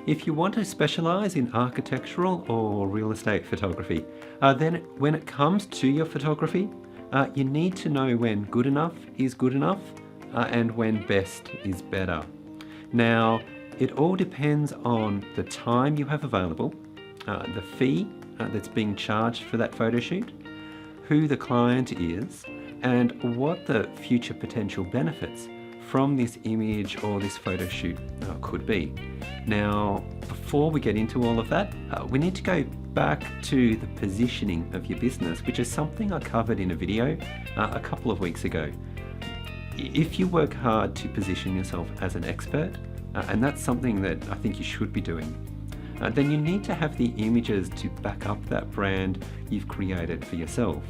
If you want to specialise in architectural or real estate photography, then when it comes to your photography, you need to know when good enough is good enough and when best is better. Now, it all depends on the time you have available, the fee that's being charged for that photo shoot, who the client is, and what the future potential benefits from this image or this photo shoot could be. Now, before we get into all of that, we need to go back to the positioning of your business, which is something I covered in a video a couple of weeks ago. If you work hard to position yourself as an expert, and that's something that I think you should be doing, then you need to have the images to back up that brand you've created for yourself.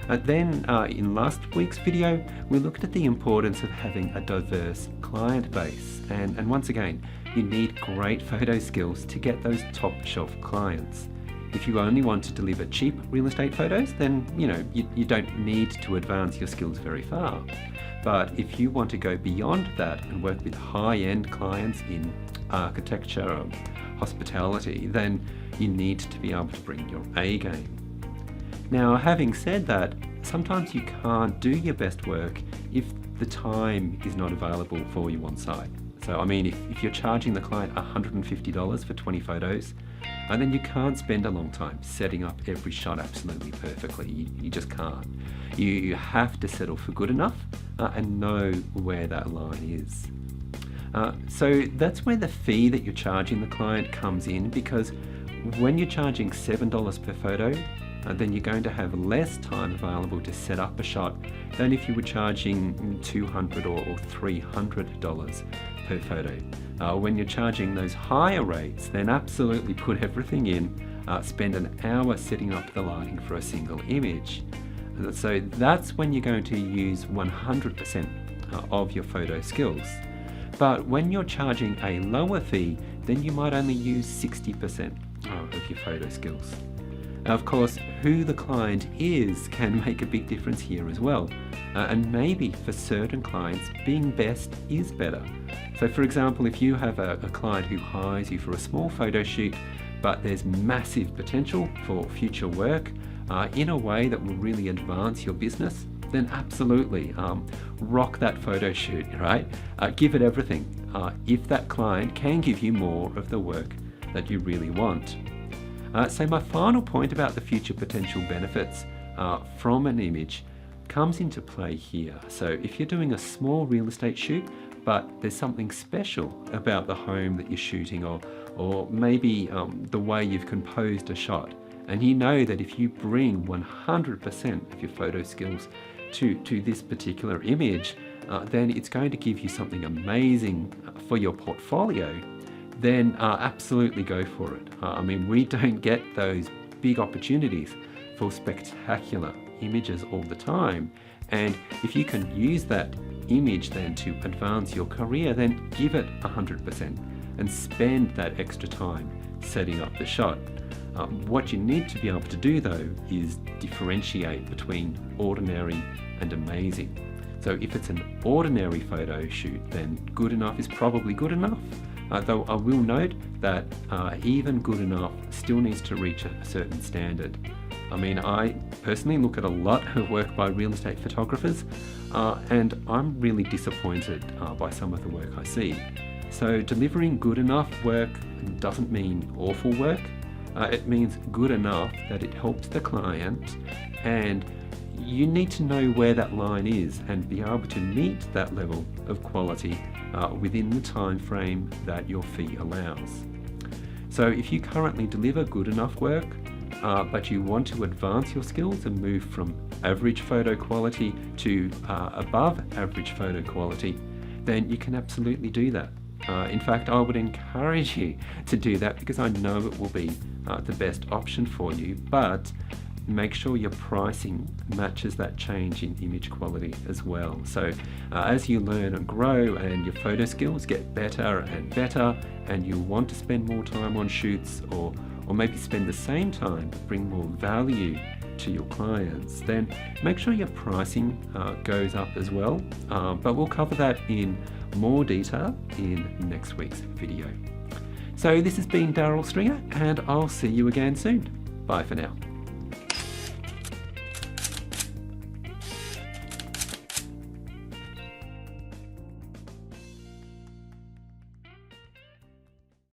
Then in last week's video, we looked at the importance of having a diverse client base. And once again, you need great photo skills to get those top shelf clients. If you only want to deliver cheap real estate photos, then you don't need to advance your skills very far. But if you want to go beyond that and work with high-end clients in architecture or hospitality, then you need to be able to bring your A game. Now, having said that, sometimes you can't do your best work if the time is not available for you on site. So, I mean, if you're charging the client $150 for 20 photos, and then you can't spend a long time setting up every shot absolutely perfectly. You just can't. You have to settle for good enough and know where that line is. So that's where the fee that you're charging the client comes in, because when you're charging $7 per photo, then you're going to have less time available to set up a shot than if you were charging $200 or $300 per photo. When you're charging those higher rates, then absolutely put everything in, spend an hour setting up the lighting for a single image. So that's when you're going to use 100% of your photo skills. But when you're charging a lower fee, then you might only use 60% of your photo skills. Of course, who the client is can make a big difference here as well. And maybe for certain clients, being best is better. So for example, if you have a client who hires you for a small photo shoot, but there's massive potential for future work in a way that will really advance your business, then absolutely rock that photo shoot, right? Give it everything if that client can give you more of the work that you really want. So my final point about the future potential benefits from an image comes into play here. So if you're doing a small real estate shoot, but there's something special about the home that you're shooting, or maybe the way you've composed a shot, and you know that if you bring 100% of your photo skills to this particular image, then it's going to give you something amazing for your portfolio, then absolutely go for it. I mean, we don't get those big opportunities for spectacular images all the time. And if you can use that image then to advance your career, then give it 100% and spend that extra time setting up the shot. What you need to be able to do though is differentiate between ordinary and amazing. So if it's an ordinary photo shoot, then good enough is probably good enough. Though I will note that even good enough still needs to reach a certain standard. I mean, I personally look at a lot of work by real estate photographers, and I'm really disappointed by some of the work I see. So delivering good enough work doesn't mean awful work. It means good enough that it helps the client, and you need to know where that line is and be able to meet that level of quality within the time frame that your fee allows. So if you currently deliver good enough work, but you want to advance your skills and move from average photo quality to above average photo quality, then you can absolutely do that. In fact, I would encourage you to do that because I know it will be the best option for you, but make sure your pricing matches that change in image quality as well. So as you learn and grow and your photo skills get better and better, and you want to spend more time on shoots, or maybe spend the same time but bring more value to your clients, then make sure your pricing goes up as well. But we'll cover that in more detail in next week's video. So this has been Darryl Stringer, and I'll see you again soon. Bye for now.